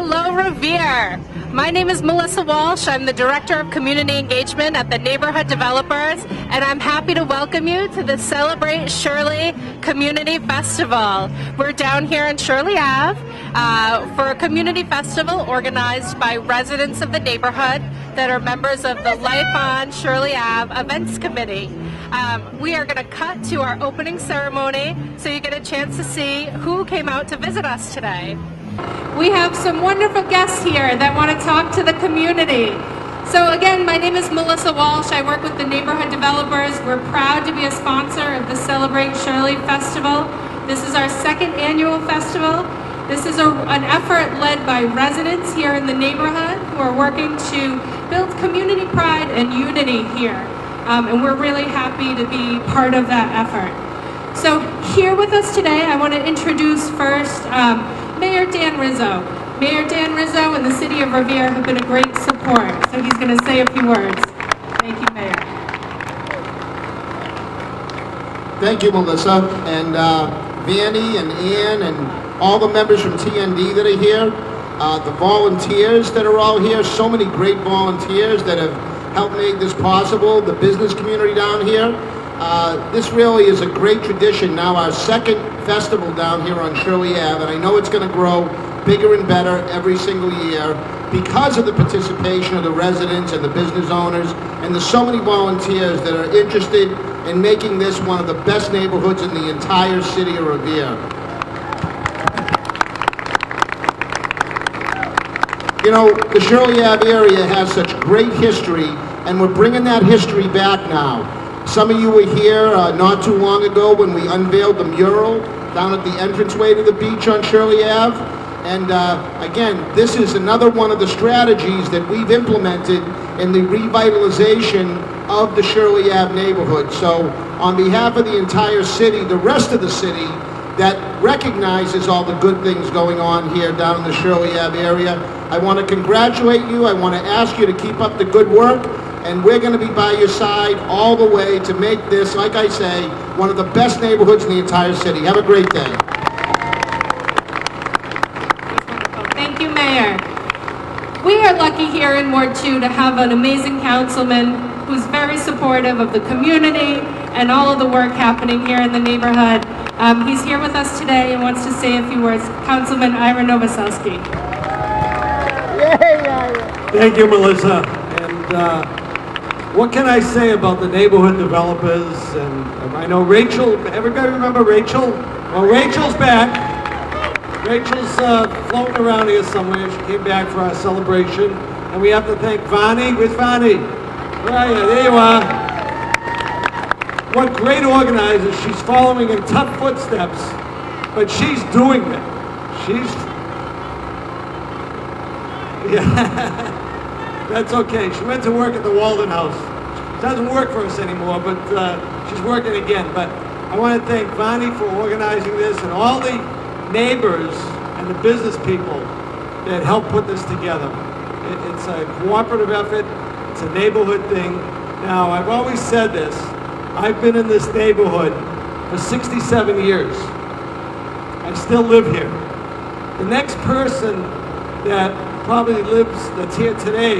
Hello, Revere. My name is Melissa Walsh. I'm the Director of Community Engagement at the Neighborhood Developers, and I'm happy to welcome you to the Celebrate Shirley Community Festival. We're down here in Shirley Ave for a community festival organized by residents of the neighborhood that are members of the Life on Shirley Ave Events Committee. We are going to cut to our opening ceremony so you get a chance to see who came out to visit us today. We have some wonderful guests here that want to talk to the community. So again, my name is Melissa Walsh. I work with the Neighborhood Developers. We're proud to be a sponsor of the Celebrate Shirley Festival. This is our second annual festival. This is an effort led by residents here in the neighborhood who are working to build community pride and unity here. And we're really happy to be part of that effort. So here with us today, I want to introduce first Mayor Dan Rizzo. Mayor Dan Rizzo and the City of Revere have been a great support, so he's going to say a few words. Thank you, Mayor. Thank you, Melissa, and Vanny and Ann and all the members from TND that are here, the volunteers that are all here, so many great volunteers that have helped make this possible, the business community down here. This really is a great tradition, now our second festival down here on Shirley Ave, and I know it's going to grow bigger and better every single year because of the participation of the residents and the business owners and the so many volunteers that are interested in making this one of the best neighborhoods in the entire city of Revere. You know, the Shirley Ave area has such great history, and we're bringing that history back now. Some of you were here not too long ago when we unveiled the mural down at the entranceway to the beach on Shirley Ave. And again, this is another one of the strategies that we've implemented in the revitalization of the Shirley Ave neighborhood. So on behalf of the entire city, the rest of the city that recognizes all the good things going on here down in the Shirley Ave area, I want to congratulate you. I want to ask you to keep up the good work. And we're going to be by your side all the way to make this, like I say, one of the best neighborhoods in the entire city. Have a great day. Thank you, Mayor. We are lucky here in Ward 2 to have an amazing councilman who's very supportive of the community and all of the work happening here in the neighborhood. He's here with us today and wants to say a few words. Councilman Ira Novoselsky. Thank you, Melissa. And what can I say about the neighborhood developers? And I know Rachel, everybody remember Rachel? Well, Rachel's back. Rachel's floating around here somewhere. She came back for our celebration. And we have to thank Vani. Where's Vani? Where are you? There you are. What great organizers. She's following in tough footsteps, but she's doing it. Yeah. That's okay. She went to work at the Walden House. She doesn't work for us anymore, but she's working again. But I want to thank Vani for organizing this and all the neighbors and the business people that helped put this together. It's a cooperative effort. It's a neighborhood thing. Now, I've always said this. I've been in this neighborhood for 67 years. I still live here. The next person that probably that's here today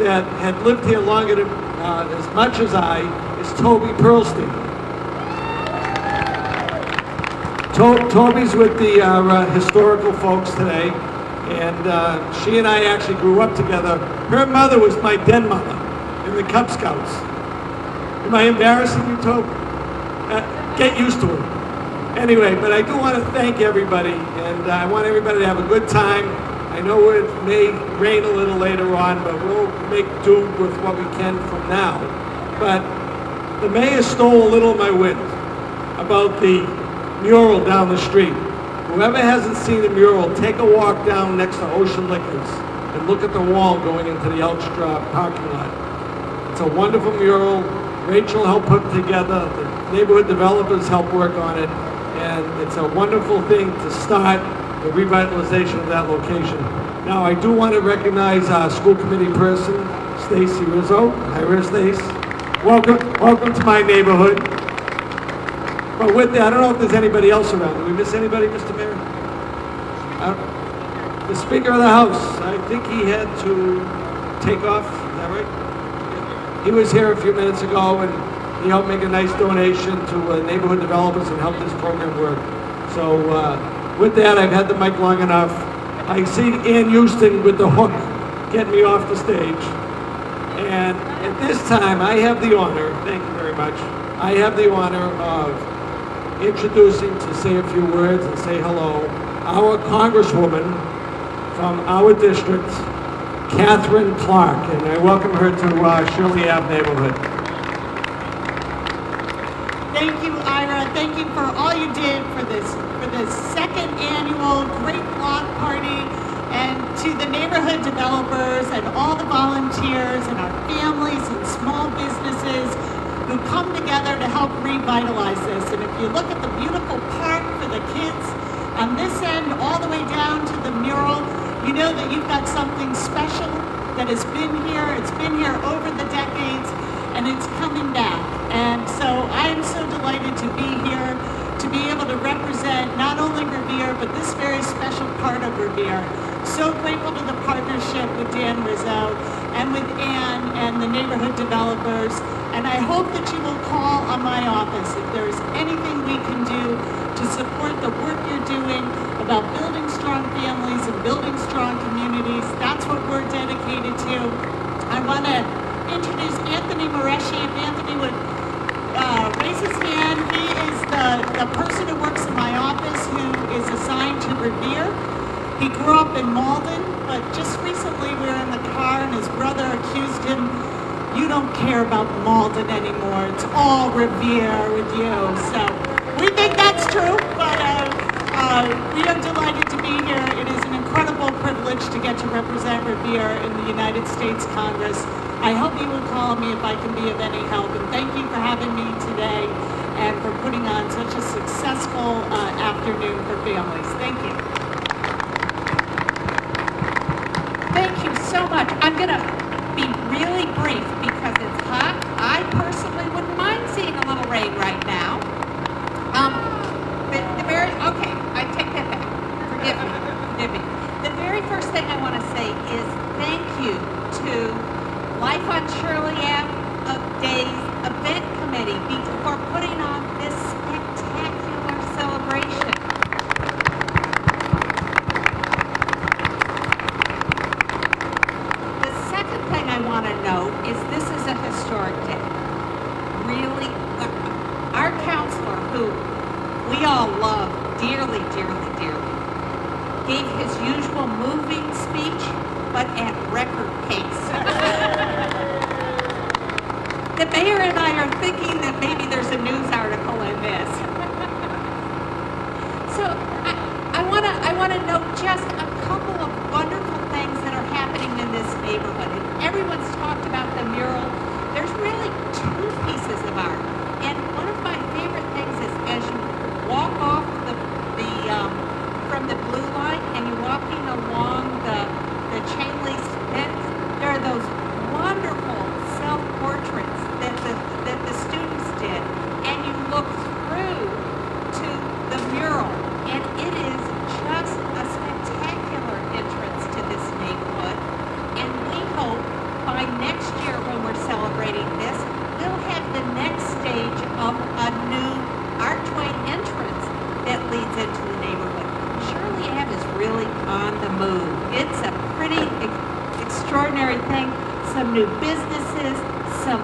that had lived here longer than as much as I is Toby Pearlstein. Toby's with the historical folks today, and she and I actually grew up together. Her mother was my den mother in the Cub Scouts. Am I embarrassing you, Toby? Get used to it. Anyway, but I do want to thank everybody, and I want everybody to have a good time. I know it may rain a little later on, but we'll make do with what we can from now. But the mayor stole a little of my wind about the mural down the street. Whoever hasn't seen the mural, take a walk down next to Ocean Liquors and look at the wall going into the Elkstra parking lot. It's a wonderful mural. Rachel helped put together. The neighborhood developers helped work on it. And it's a wonderful thing to start the revitalization of that location. Now, I do want to recognize our school committee person, Stacy Rizzo. Hi, Stace. Welcome to my neighborhood. But with that, I don't know if there's anybody else around. Did we miss anybody, Mr. Mayor? the Speaker of the House, I think he had to take off, is that right? He was here a few minutes ago and he helped make a nice donation to neighborhood developers and help this program work. So with that, I've had the mic long enough. I see Ann Houston with the hook getting me off the stage. And at this time, I have the honor, thank you very much, I have the honor of introducing, to say a few words and say hello, our Congresswoman from our district, Catherine Clark, and I welcome her to Shirley Ave neighborhood. Thank you, Ira. Thank you for all you did for this second annual Great Block Party, and to the neighborhood developers and all the volunteers and our families and small businesses who come together to help revitalize this. And if you look at the beautiful park for the kids on this end all the way down to the mural, you know that you've got something special that has been here. It's been here over the decades, and it's coming back. And so I am so delighted to be here, to be able to represent not only Revere, but this very special part of Revere. So grateful to the partnership with Dan Rizzo and with Ann and the neighborhood developers. And I hope that you will call on my office if there's anything we can do to support the work you're doing about building strong families and building strong communities. That's what we're dedicated to. I want to introduce Anthony Moreschi. If Anthony would raise his hand. He is the person who works in my office who is assigned to Revere. He grew up in Malden, but just recently we were in the car and his brother accused him, "You don't care about Malden anymore. It's all Revere with you." So we think that's true, but we are delighted to be here. It is an incredible privilege to get to represent Revere in the United States Congress. I hope you will call me if I can be of any help, and thank you for having me today and for putting on such a successful afternoon for families. Thank you. Thank you so much. I'm going to be really brief because it's hot. I personally wouldn't mind seeing a little rain right now. Okay, I take that back. Forgive me. The very first thing I want to say is thank you to Life on Shirley Ave Days Event Committee for putting on this spectacular celebration. The second thing I want to note is this is a historic day. Really, our counselor, who we all love dearly, dearly, dearly, gave his usual moving speech, but at record pace. The mayor and I are thinking that maybe there's a news article in this. So I want to note just a couple of wonderful things that are happening in this neighborhood. And everyone's talked about the mural. There's really two pieces of art. And one of my favorite things is as you walk off from the blue line and you're walking along the chain link fence, there are those wonderful self-portraits that the students did, and you look through to the mural, and it is just a spectacular entrance to this neighborhood. And we hope by next year when we're celebrating this, we'll have the next stage of a new archway entrance that leads into the neighborhood. Shirley Ave is really on the move. It's a pretty extraordinary thing. Some new businesses, some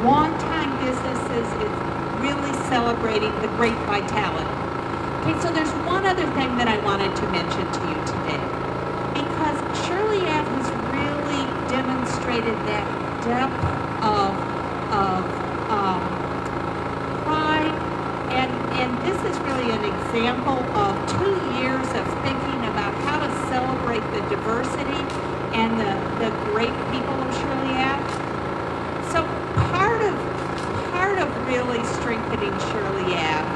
long-time businesses. It's really celebrating the great vitality. Okay, so there's one other thing that I wanted to mention to you today. Because Shirley Ave has really demonstrated that depth of pride. And this is really an example of 2 years of thinking about how to celebrate the diversity and the great people of Shirley Ave. So part of really strengthening Shirley Ave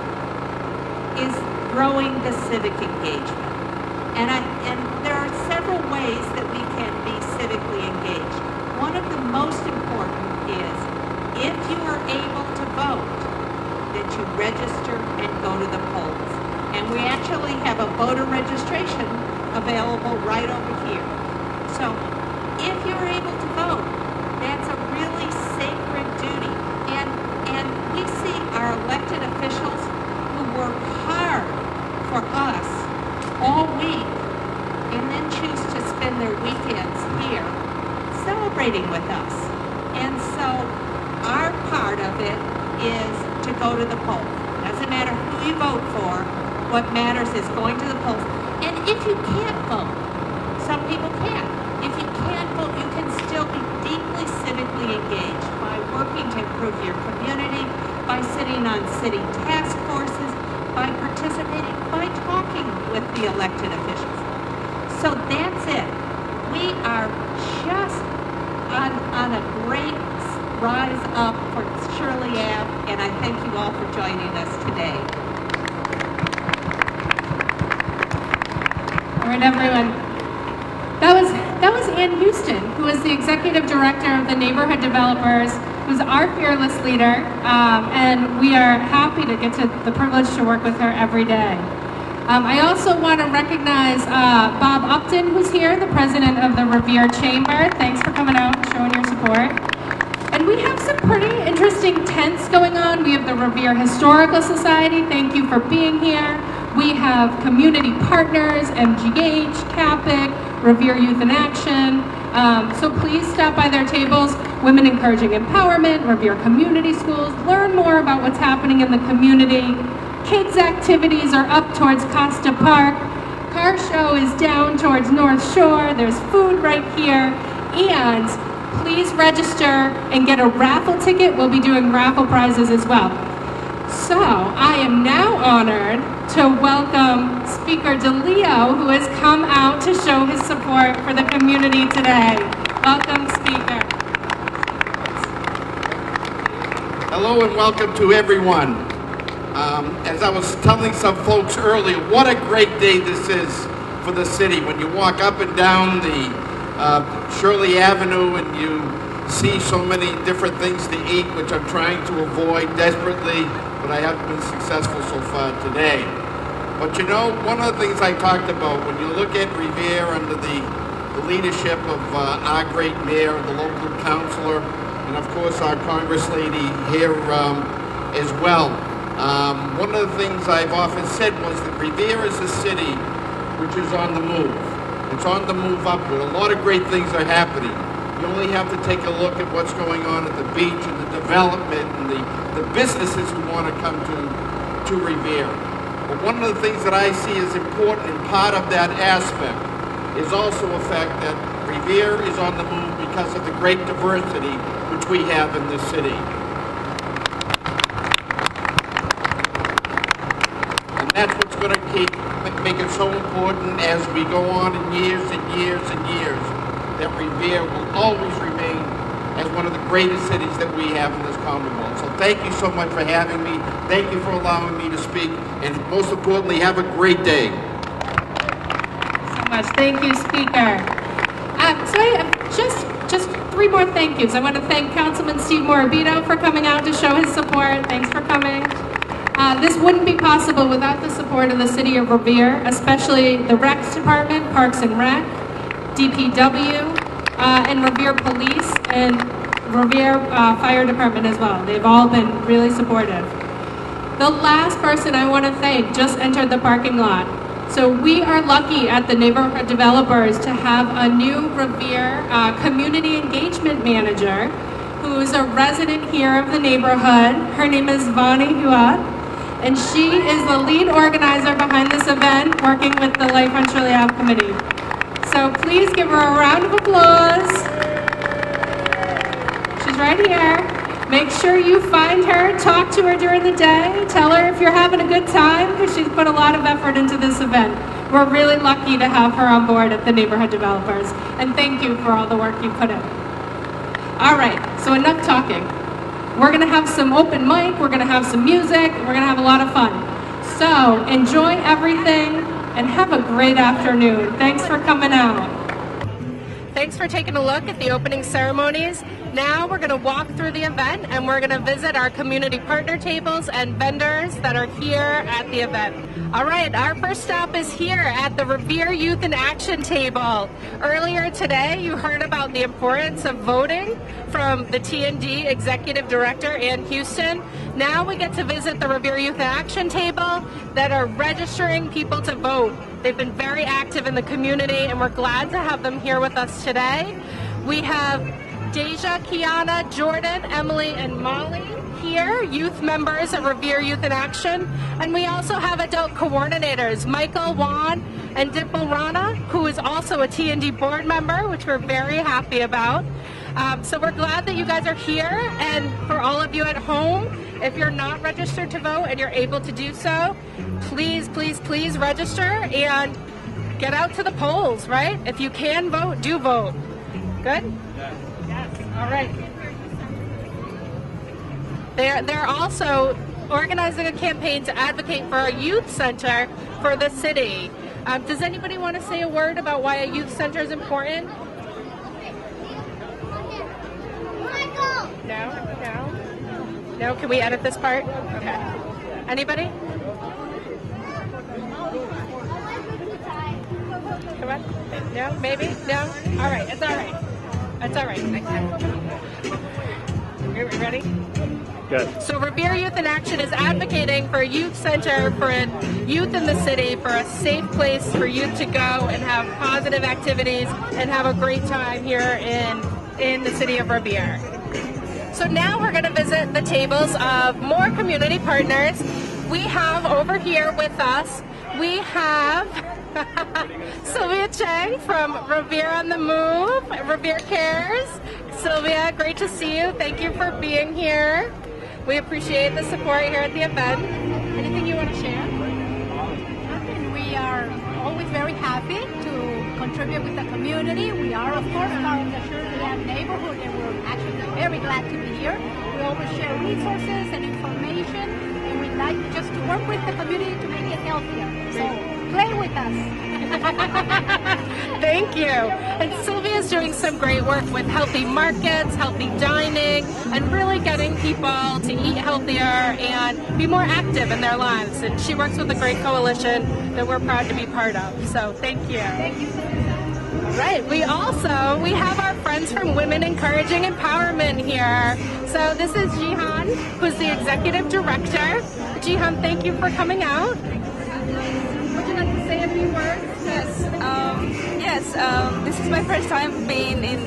is growing the civic engagement. And there are several ways that we can be civically engaged. One of the most important is if you are able to vote, that you register and go to the polls. And we actually have a voter registration available right over here. So if you're able to vote, that's a really sacred duty. And we see our elected officials who work hard for us all week and then choose to spend their weekends here celebrating with us. And so our part of it is to go to the polls. Doesn't matter who you vote for, what matters is going to the polls. And if you can't vote, some people can't. If you can't vote, you can still be deeply civically engaged by working to improve your community, by sitting on city task forces, by participating, by talking with the elected officials. So that's it. We are just on a great rise up for Shirley Ave, and I thank you all for joining us today. All right, everyone. That was Ann Houston, who is the executive director of the Neighborhood Developers, who's our fearless leader, and we are happy to get to the privilege to work with her every day. I also want to recognize Bob Upton, who's here, the president of the Revere Chamber. Thanks for coming out and showing your support. And we have some pretty interesting tents going on. We have the Revere Historical Society. Thank you for being here. We have community partners, MGH, CAPIC, Revere Youth in Action. So please stop by their tables. Women Encouraging Empowerment, Revere Community Schools. Learn more about what's happening in the community. Kids' activities are up towards Costa Park. Car show is down towards North Shore. There's food right here. And please register and get a raffle ticket. We'll be doing raffle prizes as well. So I am now honored to welcome Speaker DeLeo, who has come out to show his support for the community today. Welcome, Speaker. Hello and welcome to everyone. As I was telling some folks earlier, what a great day this is for the city. When you walk up and down the Shirley Avenue and you see so many different things to eat, which I'm trying to avoid desperately, but I haven't been successful so far today. But you know, one of the things I talked about, when you look at Revere under the leadership of our great mayor, the local councilor, and of course our Congress lady here as well. One of the things I've often said was that Revere is a city which is on the move. It's on the move upward. A lot of great things are happening. You only have to take a look at what's going on at the beach and the development and the businesses who want to come to Revere. But one of the things that I see as important and part of that aspect is also the fact that Revere is on the move because of the great diversity which we have in this city. And that's what's going to make it so important as we go on in years and years and years, that Revere will always remain as one of the greatest cities that we have in this Commonwealth. So thank you so much for having me. Thank you for allowing me to speak. And most importantly, have a great day. So much. Thank you, Speaker. So I have just three more thank yous. I want to thank Councilman Steve Morabito for coming out to show his support. Thanks for coming. This wouldn't be possible without the support of the City of Revere, especially the Recs Department, Parks and Rec, DPW, and Revere Police, and Revere Fire Department as well. They've all been really supportive. The last person I want to thank just entered the parking lot. So we are lucky at the Neighborhood Developers to have a new Revere Community Engagement Manager who's a resident here of the neighborhood. Her name is Vani Huat, and she is the lead organizer behind this event, working with the Life on Shirley Ave Committee. So please give her a round of applause. She's right here. Make sure you find her, talk to her during the day, tell her if you're having a good time, because she's put a lot of effort into this event. We're really lucky to have her on board at the Neighborhood Developers, and thank you for all the work you put in. All right, so enough talking. We're gonna have some open mic, we're gonna have some music, we're gonna have a lot of fun. So enjoy everything and have a great afternoon. Thanks for coming out. thanks for taking a look at the opening ceremonies. Now we're going to walk through the event and we're going to visit our community partner tables and vendors that are here at the event. All right, our first stop is here at the Revere Youth in Action table. Earlier today, you heard about the importance of voting from the T&D Executive Director, Ann Houston. Now we get to visit the Revere Youth in Action table that are registering people to vote. They've been very active in the community, and we're glad to have them here with us today. We have Deja, Kiana, Jordan, Emily, and Molly here, youth members of Revere Youth in Action. And we also have adult coordinators, Michael, Juan, and Dimple Rana, who is also a T&D board member, which we're very happy about. So we're glad that you guys are here, and for all of you at home, if you're not registered to vote and you're able to do so, please, please, please register and get out to the polls, right? If you can vote, do vote. Good? Yes. All right. They're also organizing a campaign to advocate for a youth center for the city. Does anybody want to say a word about why a youth center is important? No? Can we edit this part? Okay. Anybody? Come on. No? Maybe? No? All right. It's all right. It's all right. Are we ready? Good. So Revere Youth in Action is advocating for a youth center for youth in the city, for a safe place for youth to go and have positive activities and have a great time here in the city of Revere. So now we're going to visit the tables of more community partners. We have over here with us, we have Sylvia Chang from Revere on the Move, Revere Cares. Sylvia, great to see you. Thank you for being here. We appreciate the support here at the event. Anything you want to share? We are always very happy to contribute with the community. We are, of course, part of the Shirley Ave neighborhood, and we're actually very glad to be here. We always share resources and information, and we like just to work with the community to make it healthier. So play with us. Thank you. And Sylvia's doing some great work with healthy markets, healthy dining, and really getting people to eat healthier and be more active in their lives. And she works with a great coalition that we're proud to be part of. So thank you. Thank you, Sylvia. All right. We have our friends from Women Encouraging Empowerment here. So this is Jihan, who's the executive director. Jihan, thank you for coming out. Would you like to say a few words? Yes, this is my first time being in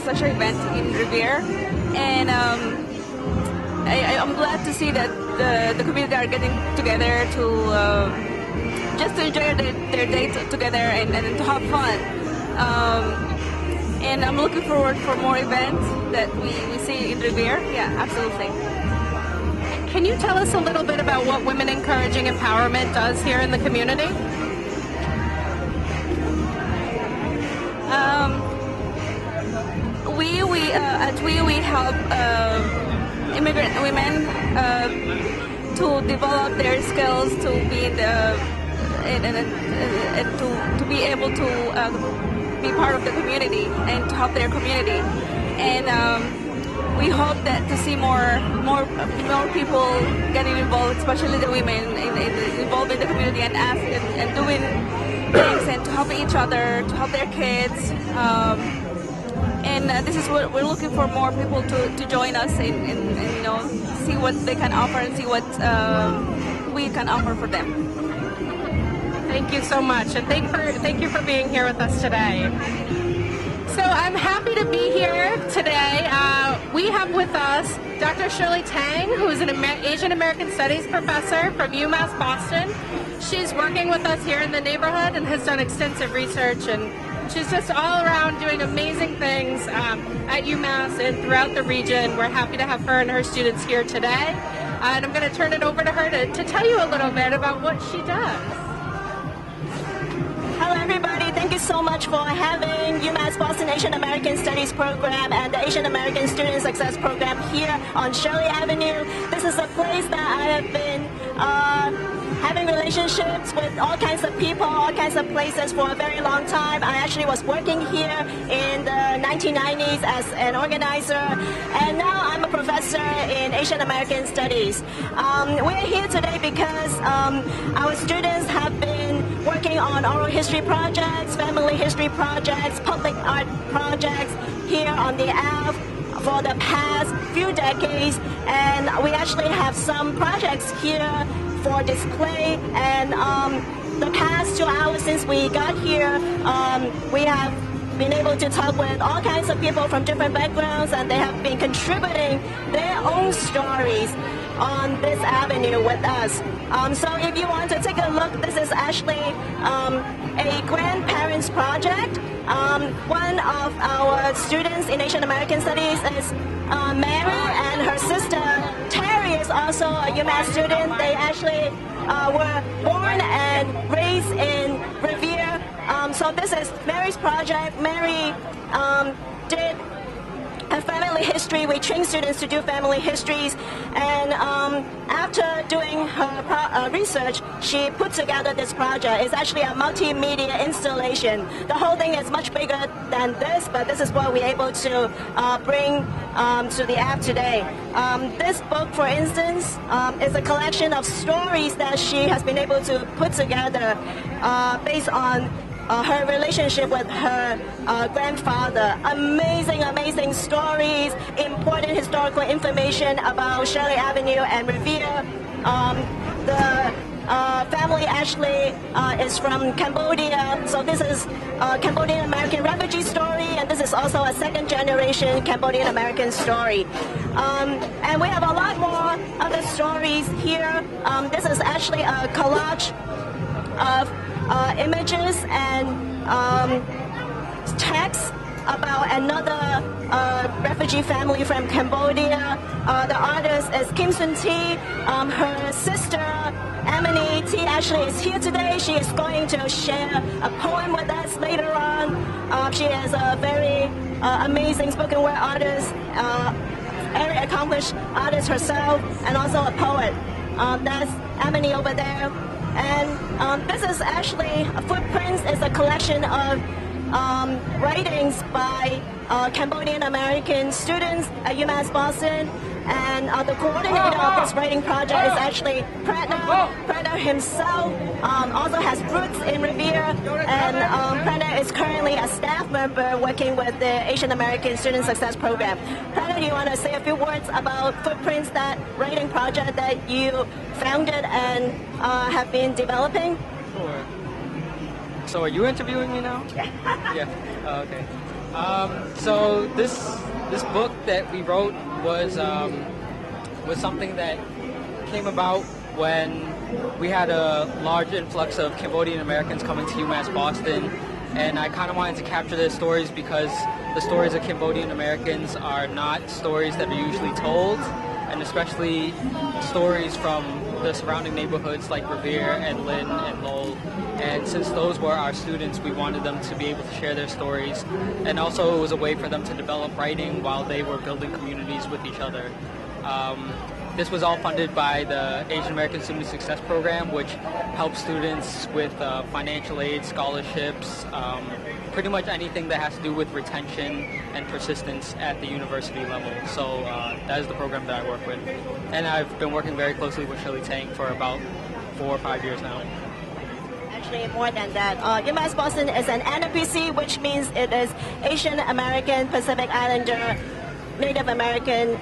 such an event in Revere, and I'm glad to see that the community are getting together to just to enjoy their day together and to have fun. And I'm looking forward for more events that we see in Revere. Yeah, absolutely. Can you tell us a little bit about what Women Encouraging Empowerment does here in the community? We help immigrant women to develop their skills to be to be able to be part of the community and to help their community. And we hope that to see more people getting involved, especially the women, involved in the community and doing things and to help each other, to help their kids. And this is what we're looking for, more people to join us and see what they can offer and see what we can offer for them. Thank you so much, and thank you for being here with us today. So I'm happy to be here today. We have with us Dr. Shirley Tang, who is an Asian American Studies professor from UMass Boston. She's working with us here in the neighborhood and has done extensive research, and she's just all around doing amazing things at UMass and throughout the region. We're happy to have her and her students here today. And I'm going to turn it over to her to tell you a little bit about what she does. Hello everybody, thank you so much for having UMass Boston Asian American Studies Program and the Asian American Student Success Program here on Shirley Avenue. This is a place that I have been having relationships with all kinds of people, all kinds of places for a very long time. I actually was working here in the 1990s as an organizer, and now I'm a professor in Asian American Studies. We're here today because our students have been working on oral history projects, family history projects, public art projects here on the Ave for the past few decades, and we actually have some projects here for display. And the past 2 hours since we got here, we have been able to talk with all kinds of people from different backgrounds, and they have been contributing their own stories on this avenue with us. So if you want to take a look, this is actually a grandparents project. One of our students in Asian American Studies is Mary, and her sister Terry is also a UMass student. They actually were born and raised in Revere. So this is Mary's project. Mary did a family history. We train students to do family histories, and after doing her research, she put together this project. It's actually a multimedia installation. The whole thing is much bigger than this, but this is what we're able to bring to the app today. This book, for instance, is a collection of stories that she has been able to put together based on her relationship with her grandfather. Amazing, amazing stories, important historical information about Shirley Avenue and Revere. The family actually is from Cambodia, so this is a Cambodian American refugee story, and this is also a second generation Cambodian American story. And we have a lot more other stories here. This is actually a collage of images and text about another refugee family from Cambodia. The artist is Kim Sun Thi. Her sister, Emily T, actually is here today. She is going to share a poem with us later on. She is a very amazing spoken word artist, very accomplished artist herself, and also a poet. That's Emily over there. And this is actually Footprints. Is a collection of writings by Cambodian American students at UMass Boston. And the coordinator of this writing project is actually Pratna. Pratna himself also has roots in Revere, and Pratna is currently a staff member working with the Asian American Student Success Program. Pratna, do you want to say a few words about Footprints, that writing project that you founded and have been developing? Sure. So are you interviewing me now? Yeah. Yeah. Oh, okay. So this book that we wrote was something that came about when we had a large influx of Cambodian Americans coming to UMass Boston, and I kind of wanted to capture their stories because the stories of Cambodian Americans are not stories that are usually told, and especially stories from the surrounding neighborhoods like Revere and Lynn and Lowell. And since those were our students, we wanted them to be able to share their stories. And also it was a way for them to develop writing while they were building communities with each other. This was all funded by the Asian American Student Success Program, which helps students with financial aid, scholarships, pretty much anything that has to do with retention and persistence at the university level. So that is the program that I work with. And I've been working very closely with Shirley Tang for about 4 or 5 years now. Actually, more than that. UMass Boston is an NAPC, which means it is Asian American, Pacific Islander, Native American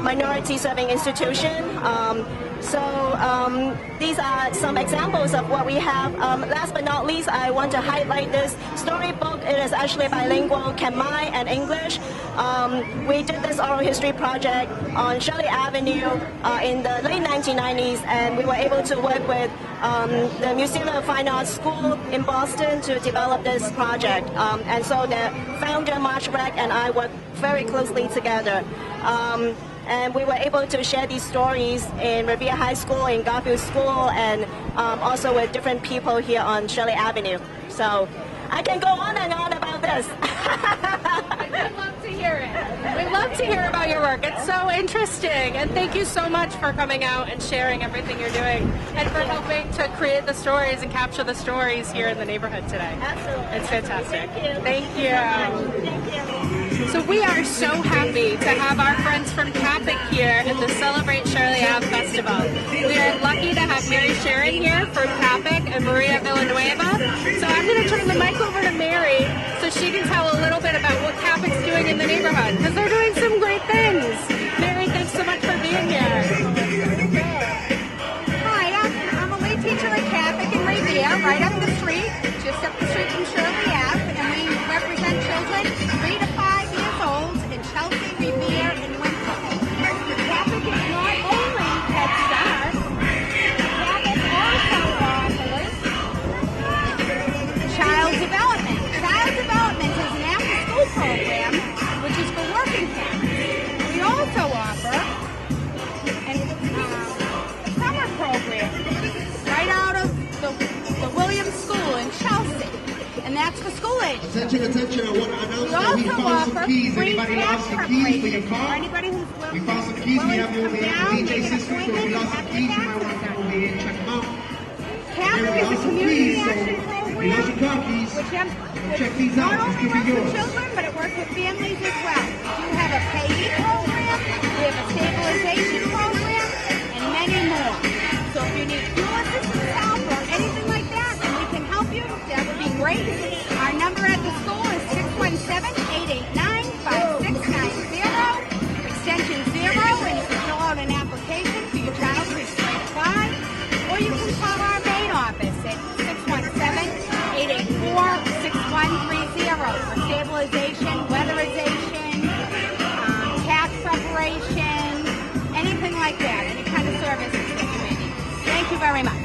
minority serving institution. These are some examples of what we have. Last but not least, I want to highlight this storybook. It is actually bilingual, Khmer and English. We did this oral history project on Shirley Avenue in the late 1990s, and we were able to work with the Museum of Fine Arts School in Boston to develop this project. And so the founder, March Breck, and I worked very closely together. And we were able to share these stories in Revere High School, in Garfield School, and also with different people here on Shirley Avenue. So I I can go on and on about this. I'd love to hear it. We'd love to hear about your work. It's so interesting. And thank you so much for coming out and sharing everything you're doing and for helping to create the stories and capture the stories here in the neighborhood today. Absolutely. It's fantastic. Thank you. Thank you. So we are so happy to have our friends from Catholic here at the Celebrate Shirley Ave Festival. We are lucky to have Mary Sharon here from Catholic and Maria Villanueva. So I'm going to turn the mic over to Mary so she can tell a little bit about what Catholic's doing in the neighborhood, because they're doing some great things. Mary, thanks so much for being here. Hi, I'm a lead teacher at Catholic in Revere, right up the street, just up the street from Shirley Ave, and we represent children 3 to 5 years old in Chelsea, Revere, and Windsor. Catholic is not only Head Start, Catholic also offers child development. Child development is an after-school program, which is for working families. We also offer a summer program right out of the Williams School in Chelsea, and that's for school age. Attention, attention, I want to announce that we found some keys. Anybody lost some keys for your car? We found some keys. We have you over here at the DJ system, so if you lost some keys, you might want to come over here and check them out. Catholic is a community action program, which check these out. not This only could be works yours. with children, but it works with families as well. We do have a payee program, we have a stabilization program, and many more. So if you need fuel assistance help or anything like that, and we can help you, that would be great. Our number at the school is 617-889-5690, extension 0, and you can fill out an application for your child who's grade 5, or you can call our main office at 617-884-6130 for stabilization, weatherization, tax preparation, anything like that, any kind of services that you may need. Thank you very much.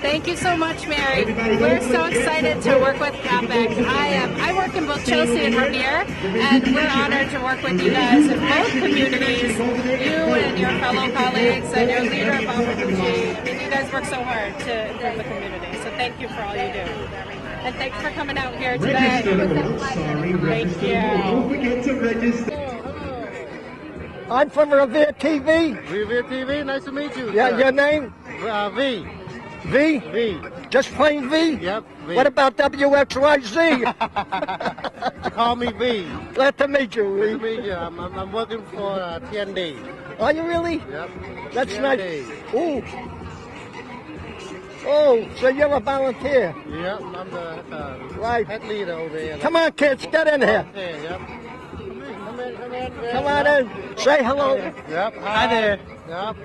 Thank you so much, Mary. We're so excited to work with Catholic. I work in both Chelsea and Revere, and we're honored to work with you guys in both communities, you and your fellow colleagues and your leader of Opportunity. I mean, you guys work so hard to improve the community, so thank you for all you do. And thanks for coming out here today. Thank you. Don't forget to register. I'm from Revere TV. Revere TV, nice to meet you. Yeah, sir. your name? V. V? V. Just plain V? Yep, V. What about WXYZ? Call me V. Glad to meet you, V. Nice to meet you. I'm working for TND. Are you really? Yep. That's TND. nice. Ooh. Oh, so you're a volunteer? Yep, I'm the Right. head leader over here. Come on, kids, get in here. Okay, yep. Come on in. Say hello. Yep. Hi there. Yep.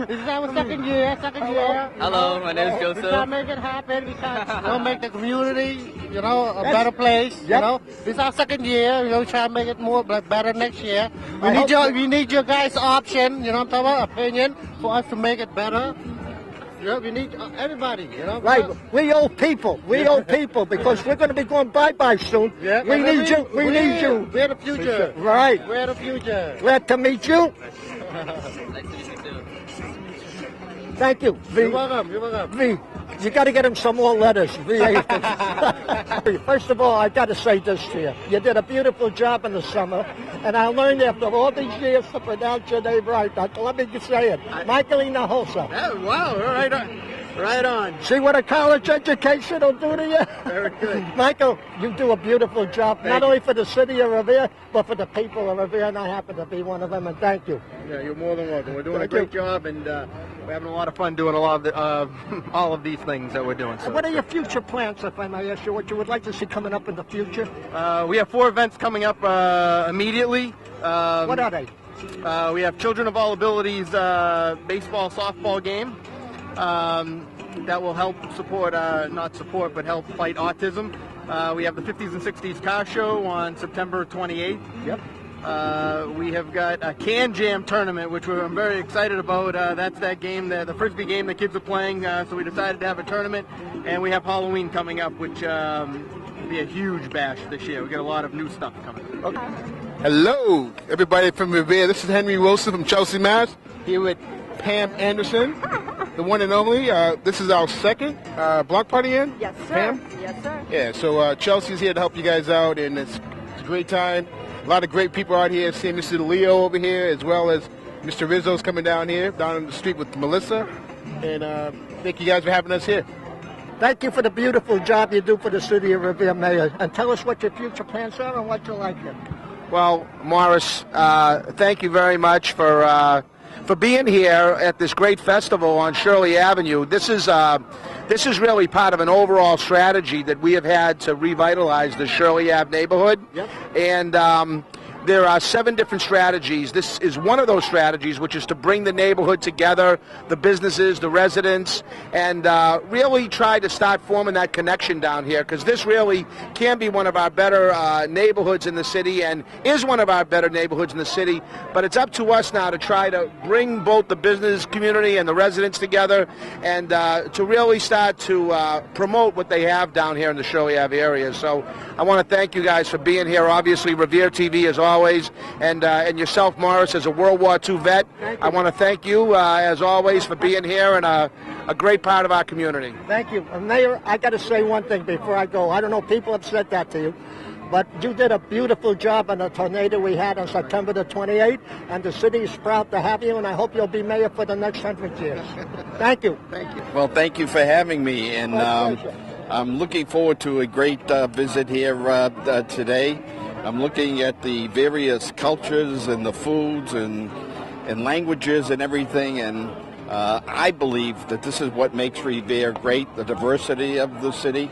This is our second year. Hello, my name is We Joseph. can't make it happen. We can't make the community, a better place. Yep. This is our second year. We try to make it more better next year. I hope so. We need your guys' option. You know what I'm talking about? Opinion for us to make it better. Yeah, we need everybody. Right, we old people. We old people because we're going to be going bye-bye soon. Yeah, we need you. We need you. We're the future. Right. We're the future. Glad to meet you. Thank you, V. You're welcome. You're welcome. V, you got to get him some more letters. V. First of all, I got to say this to you. You did a beautiful job in the summer, and I learned after all these years to pronounce your name right. Let me just say it. Michaelina Hossa. Oh, wow. Right on. Right on. See what a college education will do to you? Very good. Michael, you do a beautiful job, not only for the city of Revere, but for the people of Revere, and I happen to be one of them, and thank you. Yeah, you're more than welcome. We're doing Thank a great you. job, and we're having a lot of fun doing a lot of all of these things that we're doing. So What are your future plans, if I may ask you, what you would like to see coming up in the future? we have 4 events coming up immediately. What are they? We have Children of All Abilities baseball, softball game. That will help support, not support, but help fight autism. We have the 50s and 60s car show on September 28th. Yep. We have got a Can Jam tournament, which I'm very excited about. That's that game, the Frisbee game the kids are playing. So we decided to have a tournament. And we have Halloween coming up, which will be a huge bash this year. We got a lot of new stuff coming. Okay. Hello, everybody from Revere. This is Henry Wilson from Chelsea, Mass. Here with Pam Anderson. the one and only. This is our second block party in. Yes, sir. Pam? Yes, sir. Yeah, so Chelsea's here to help you guys out, and it's a great time. A lot of great people out here. Seeing Mr. Leo over here, as well as Mr. Rizzo's coming down here, down the street with Melissa. And thank you guys for having us here. Thank you for the beautiful job you do for the city of Revere, Mayor. And tell us what your future plans are and what you like here. Well, Morris, thank you very much for being here at this great festival on Shirley Avenue. This is really part of an overall strategy that we have had to revitalize the Shirley Ave neighborhood. Yep. And there are 7 different strategies. This is one of those strategies, which is to bring the neighborhood together, the businesses, the residents, and really try to start forming that connection down here, because this really can be one of our better neighborhoods in the city and is one of our better neighborhoods in the city. But it's up to us now to try to bring both the business community and the residents together and to really start to promote what they have down here in the Shirley Ave area. So I want to thank you guys for being here. Obviously, Revere TV is always, and yourself, Morris, as a World War II vet. I want to thank you, as always, for being here and a great part of our community. Thank you. And Mayor, I got to say one thing before I go. I don't know if people have said that to you, but you did a beautiful job on the tornado we had on September the 28th, and the city is proud to have you, and I hope you'll be mayor for the next 100 years. Thank you. Thank you. Well, thank you for having me, and I'm looking forward to a great visit here today. I'm looking at the various cultures and the foods and languages and everything, and I believe that this is what makes Revere great, the diversity of the city.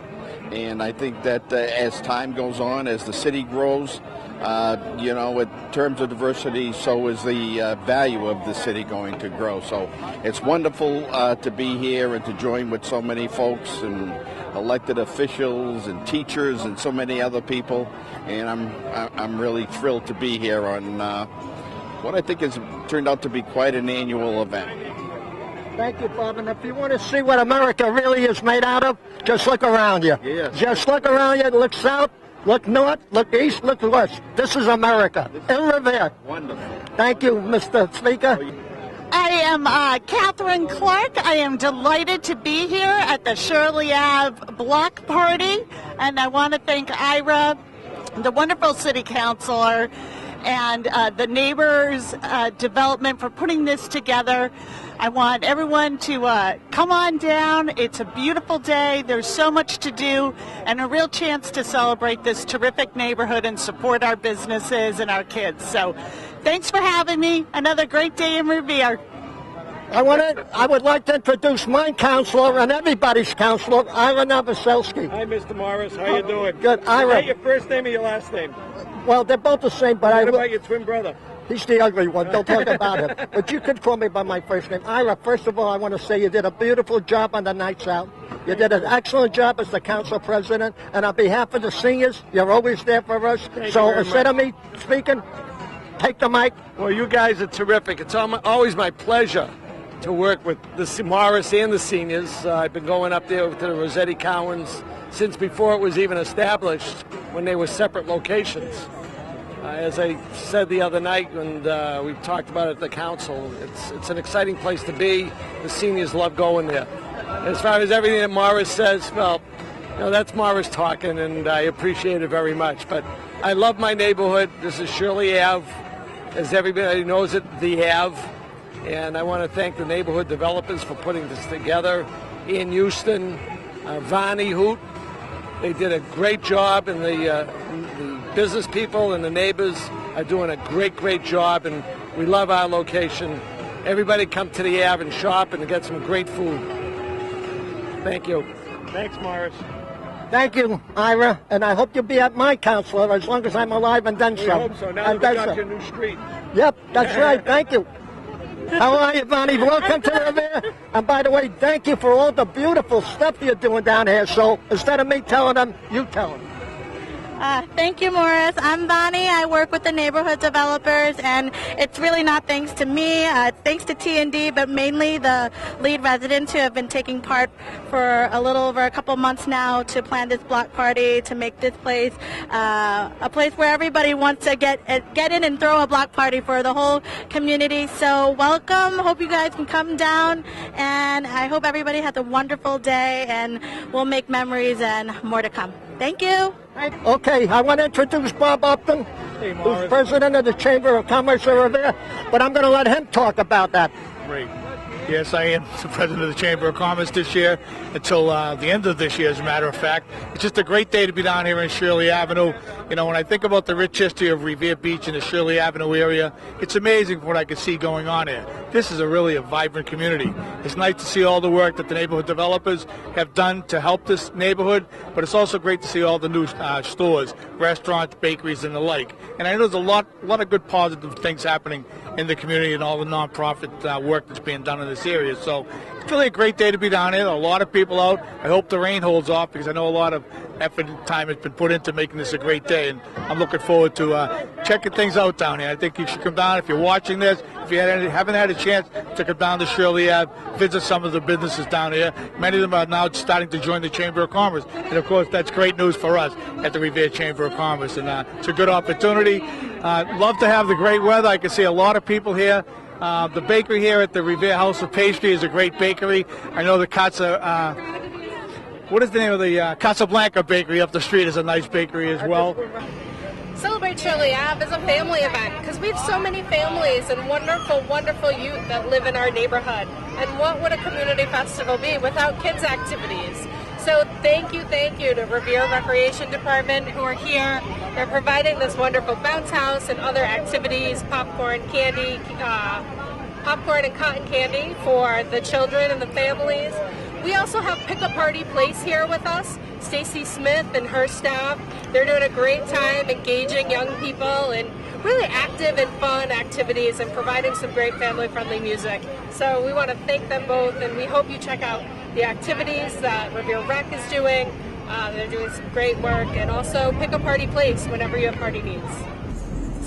And I think that as time goes on, as the city grows, in terms of diversity, so is the value of the city going to grow. So it's wonderful to be here and to join with so many folks and elected officials and teachers and so many other people. And I'm really thrilled to be here on what I think has turned out to be quite an annual event. Thank you, Bob. And if you want to see what America really is made out of, just look around you. Yes. Just look around you. Look south, look north, look east, look west. This is America. In Revere. Wonderful. Thank you, Mr. Speaker. I am Catherine Clark. I am delighted to be here at the Shirley Ave block party. And I want to thank Ira, the wonderful city councilor, and the neighbors development for putting this together. I want everyone to come on down. It's a beautiful day. There's so much to do and a real chance to celebrate this terrific neighborhood and support our businesses and our kids. So thanks for having me. Another great day in Revere. I would like to introduce my counselor and everybody's counselor, Ira Novoselsky. Hi, Mr. Morris. How you doing? Good. Ira. Is that your first name or your last name? Well, they're both the same, but What about your twin brother? He's the ugly one. Don't talk about him. But you could call me by my first name. Ira, first of all, I want to say you did a beautiful job on the nights out. You did an excellent job as the council president. And on behalf of the seniors, you're always there for us. So instead of me speaking, take the mic. Well, you guys are terrific. It's always my pleasure to work with the Morris and the seniors. I've been going up there to the Rossetti Cowens since before it was even established, when they were separate locations. As I said the other night when we talked about it at the council, it's an exciting place to be. The seniors love going there. As far as everything that Morris says, well, that's Morris talking, and I appreciate it very much. But I love my neighborhood. This is Shirley Ave, as everybody knows it, the Ave. And I want to thank the neighborhood developers for putting this together. Ian Houston, Vonnie Hoot, they did a great job, and the business people and the neighbors are doing a great job, and we love our location. Everybody come to the Ave and shop and get some great food. Thank you. Thanks, Morris. Thank you, Ira, and I hope you'll be at my counselor as long as I'm alive and then some. We hope so. Now that we got your new street. Yep, that's right. Thank you. How are you, Bonnie? Welcome to Revere. And by the way, thank you for all the beautiful stuff you're doing down here. So instead of me telling them, you tell them. Thank you, Morris. I'm Bonnie. I work with the neighborhood developers, and it's really not thanks to me. It's thanks to T&D, but mainly the lead residents who have been taking part for a little over a couple months now to plan this block party, to make this place a place where everybody wants to get in and throw a block party for the whole community. So welcome. Hope you guys can come down, and I hope everybody has a wonderful day, and we'll make memories and more to come. Thank you. Okay, I want to introduce Bob Upton, who's president of the Chamber of Commerce of Revere, but I'm going to let him talk about that. Great. Yes, I am the president of the Chamber of Commerce this year until the end of this year, as a matter of fact. It's just a great day to be down here in Shirley Avenue. You know, when I think about the rich history of Revere Beach and the Shirley Avenue area, it's amazing what I can see going on here. This is really a vibrant community. It's nice to see all the work that the neighborhood developers have done to help this neighborhood, but it's also great to see all the new stores, restaurants, bakeries, and the like. And I know there's a lot of good positive things happening in the community and all the nonprofit work that's being done in this area. So it's really a great day to be down here. A lot of people out. I hope the rain holds off because I know a lot of effort and time has been put into making this a great day, and I'm looking forward to checking things out down here. I think you should come down if you're watching this. If you haven't had a chance to come down to Shirley Ave, visit some of the businesses down here. Many of them are now starting to join the Chamber of Commerce, and of course that's great news for us at the Revere Chamber of Commerce, and it's a good opportunity. Love to have the great weather. I can see a lot of people here. The bakery here at the Revere House of Pastry is a great bakery. I know the what is the name of the Casablanca bakery up the street is a nice bakery as well. Celebrate Shirley Ave is a family event because we have so many families and wonderful, wonderful youth that live in our neighborhood. And what would a community festival be without kids' activities? So thank you to Revere Recreation Department who are here. They're providing this wonderful bounce house and other activities, popcorn, candy, popcorn and cotton candy for the children and the families. We also have Pick a Party Place here with us. Stacy Smith and her staff, they're doing a great time engaging young people in really active and fun activities and providing some great family-friendly music. So we want to thank them both, and we hope you check out the activities that Revere Rec is doing. They're doing some great work, and also Pick a Party Place whenever you have party needs.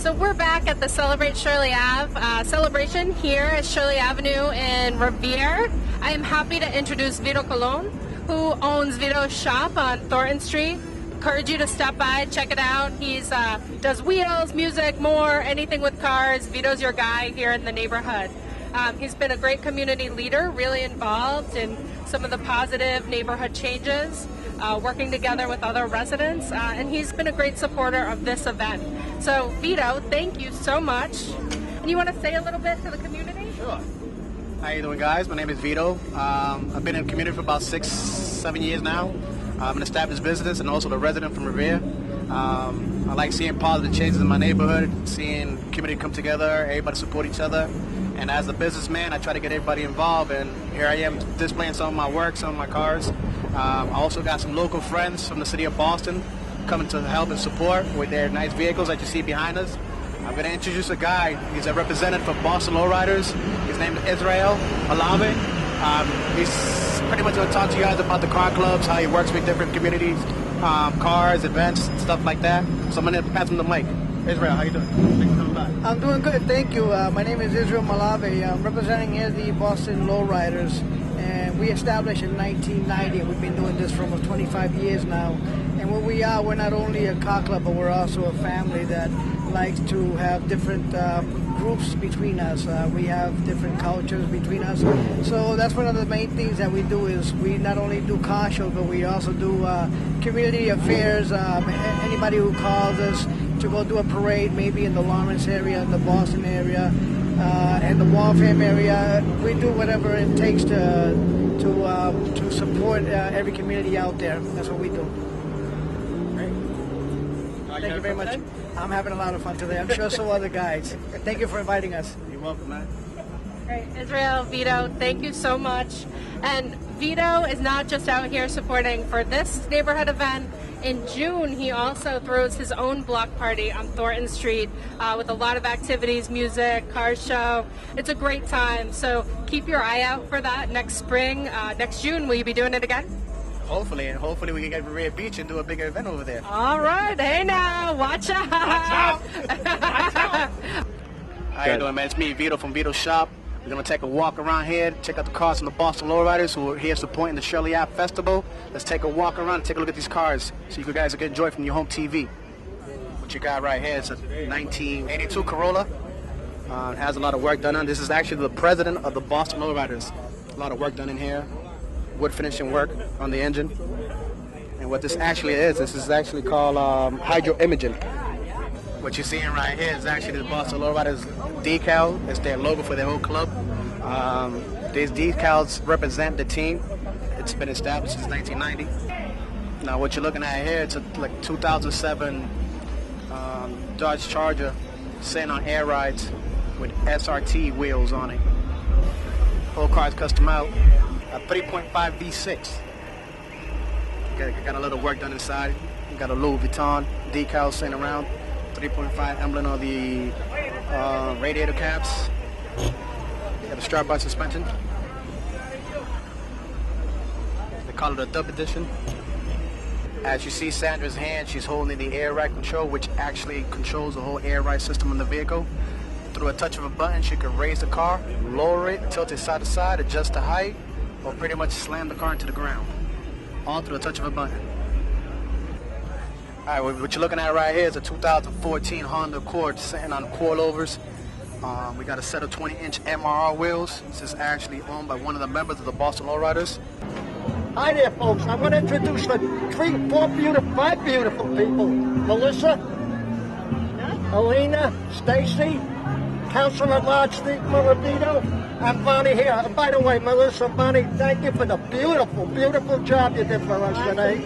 So we're back at the Celebrate Shirley Ave celebration here at Shirley Avenue in Revere. I am happy to introduce Vito Colon, who owns Vito's shop on Thornton Street. Encourage you to stop by, check it out. He's does wheels, music, more, anything with cars. Vito's your guy here in the neighborhood. He's been a great community leader, really involved in some of the positive neighborhood changes, working together with other residents, and he's been a great supporter of this event. So Vito, thank you so much. And you want to say a little bit to the community? Sure. How you doing, guys? My name is Vito. I've been in the community for about 6-7 years now. I'm an established business and also a resident from Revere. I like seeing positive changes in my neighborhood, seeing the community come together, everybody support each other. And as a businessman, I try to get everybody involved, and here I am displaying some of my work, some of my cars. I also got some local friends from the city of Boston coming to help and support with their nice vehicles that you see behind us. I'm going to introduce a guy. He's a representative for Boston Lowriders. His name is Shirley Ave. He's pretty much going to talk to you guys about the car clubs, how he works with different communities, cars, events, stuff like that. So I'm going to pass him the mic. Israel, how you doing? Thanks for coming by. I'm doing good, thank you. My name is Israel Malave. I'm representing here the Boston Lowriders, and we established in 1990. We've been doing this for almost 25 years now. And what we are, we're not only a car club, but we're also a family that likes to have different groups between us. We have different cultures between us. So that's one of the main things that we do is we not only do car shows, but we also do community affairs. Anybody who calls us to go do a parade, maybe in the Lawrence area, in the Boston area, and the Waltham area, we do whatever it takes to support every community out there. That's what we do. Thank you very much. I'm having a lot of fun today. I'm sure so other guys. Thank you for inviting us. You're welcome, man. Great. Israel, Vito, thank you so much. And Vito is not just out here supporting for this neighborhood event. In June, he also throws his own block party on Thornton Street with a lot of activities, music, car show. It's a great time. So keep your eye out for that next spring. Next June, will you be doing it again? Hopefully, and hopefully we can get Revere Beach and do a bigger event over there. All right. Hey now, watch out. How you doing, man? It's me, Vito from Vito's Shop. We're going to take a walk around here, check out the cars from the Boston Lowriders who are here supporting the Shirley Ave Festival. Let's take a walk around and take a look at these cars so you guys can enjoy from your home TV. What you got right here is a 1982 Corolla. It has a lot of work done on. This is actually the president of the Boston Lowriders. A lot of work done in here. Wood finishing work on the engine. And what this actually is, this is actually called hydro imaging. What you're seeing right here is actually the Boston Lowriders decal. It's their logo for their whole club. These decals represent the team. It's been established since 1990. Now what you're looking at here, it's a like 2007 Dodge Charger sitting on air rides with SRT wheels on it. Whole car's custom out. A 3.5 V6. Got a little work done inside. You got a Louis Vuitton decal sitting around. 3.5 emblem on the radiator caps. Got a strap bar suspension. They call it a dub edition. As you see Sandra's hand, she's holding the air ride control, which actually controls the whole air ride system in the vehicle. Through a touch of a button, she can raise the car, lower it, tilt it side to side, adjust the height, or pretty much slam the car into the ground. All through a touch of a button. All right, what you're looking at right here is a 2014 Honda Accord sitting on coilovers. We got a set of 20-inch MRR wheels. This is actually owned by one of the members of the Boston Lowriders. Hi there, folks. I'm going to introduce the five beautiful people. Melissa, Alina, Stacy, Councilor at Large Steve Maravito, and Bonnie here. And by the way, Melissa, Bonnie, thank you for the beautiful, beautiful job you did for us today.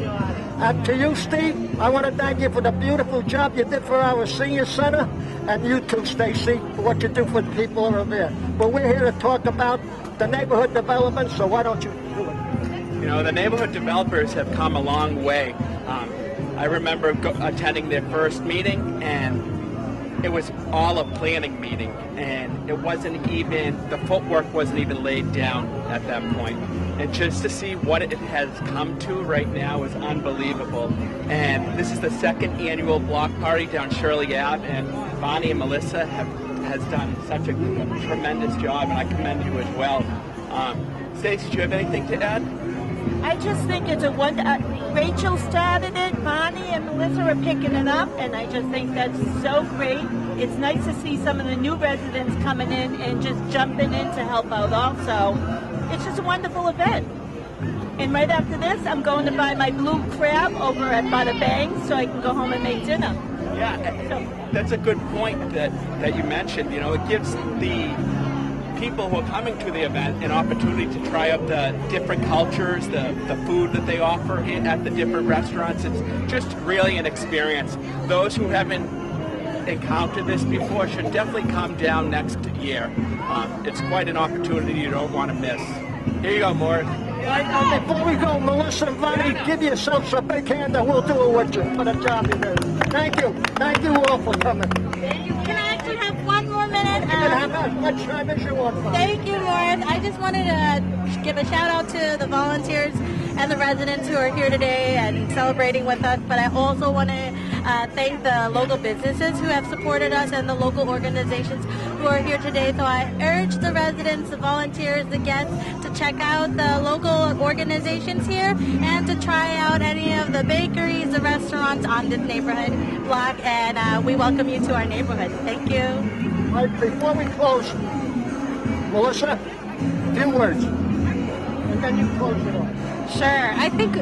And to you, Steve, I want to thank you for the beautiful job you did for our senior center, and you too, Stacy, for what you do for the people over there. But we're here to talk about the neighborhood development, so why don't you do it? You know, the neighborhood developers have come a long way. I remember attending their first meeting, and it was all a planning meeting, and it wasn't even, the footwork wasn't even laid down at that point. And just to see what it has come to right now is unbelievable. And this is the second annual block party down Shirley Ave, and Bonnie and Melissa has done such a tremendous job, and I commend you as well. Stacey, do you have anything to add? I just think it's a Rachel started it, Bonnie and Melissa are picking it up, and I just think that's so great. It's nice to see some of the new residents coming in and just jumping in to help out also. It's just a wonderful event. And right after this, I'm going to buy my blue crab over at Bada Bang so I can go home and make dinner. Yeah, that's a good point that you mentioned. You know, it gives the people who are coming to the event an opportunity to try out the different cultures, the food that they offer at the different restaurants. It's just really an experience. Those who haven't encountered this before should definitely come down next year. It's quite an opportunity you don't want to miss. Here you go, Morris. Before we go, Melissa and Bonnie, give yourselves a big hand and we'll do it with you for the job you did. Thank you. Thank you all for coming. Can I actually have one more minute? You can have as much time as you want. Thank you, Morris. I just wanted to give a shout out to the volunteers and the residents who are here today and celebrating with us, but I also want to thank the local businesses who have supported us and the local organizations who are here today. So I urge the residents, the volunteers, the guests to check out the local organizations here and to try out any of the bakeries, the restaurants on this neighborhood block, and we welcome you to our neighborhood. Thank you. Right, before we close, Melissa, a few words, and then you close it off. Sure. I think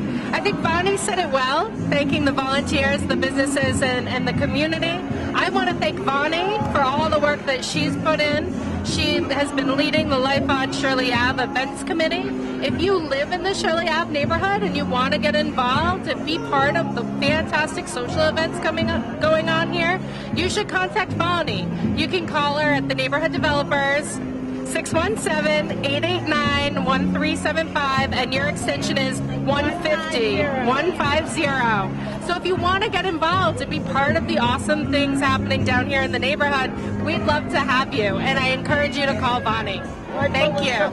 Bonnie said it well, thanking the volunteers, the businesses, and the community. I want to thank Bonnie for all the work that she's put in. She has been leading the Life on Shirley Ave Events Committee. If you live in the Shirley Ave neighborhood and you want to get involved and be part of the fantastic social events going on here, you should contact Bonnie. You can call her at the Neighborhood Developers, 617-889-1375, and your extension is 150. So if you want to get involved and be part of the awesome things happening down here in the neighborhood, we'd love to have you, and I encourage you to call Bonnie. Thank you.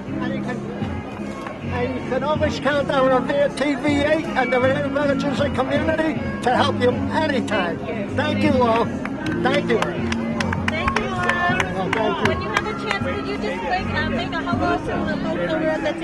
And you can always count on Revere TV8 and the Revere Villages and community to help you anytime. Thank you all. Thank you. Thank you, sir. Well, thank you. When you have a chance, could you just make a hello to the folks over at the table?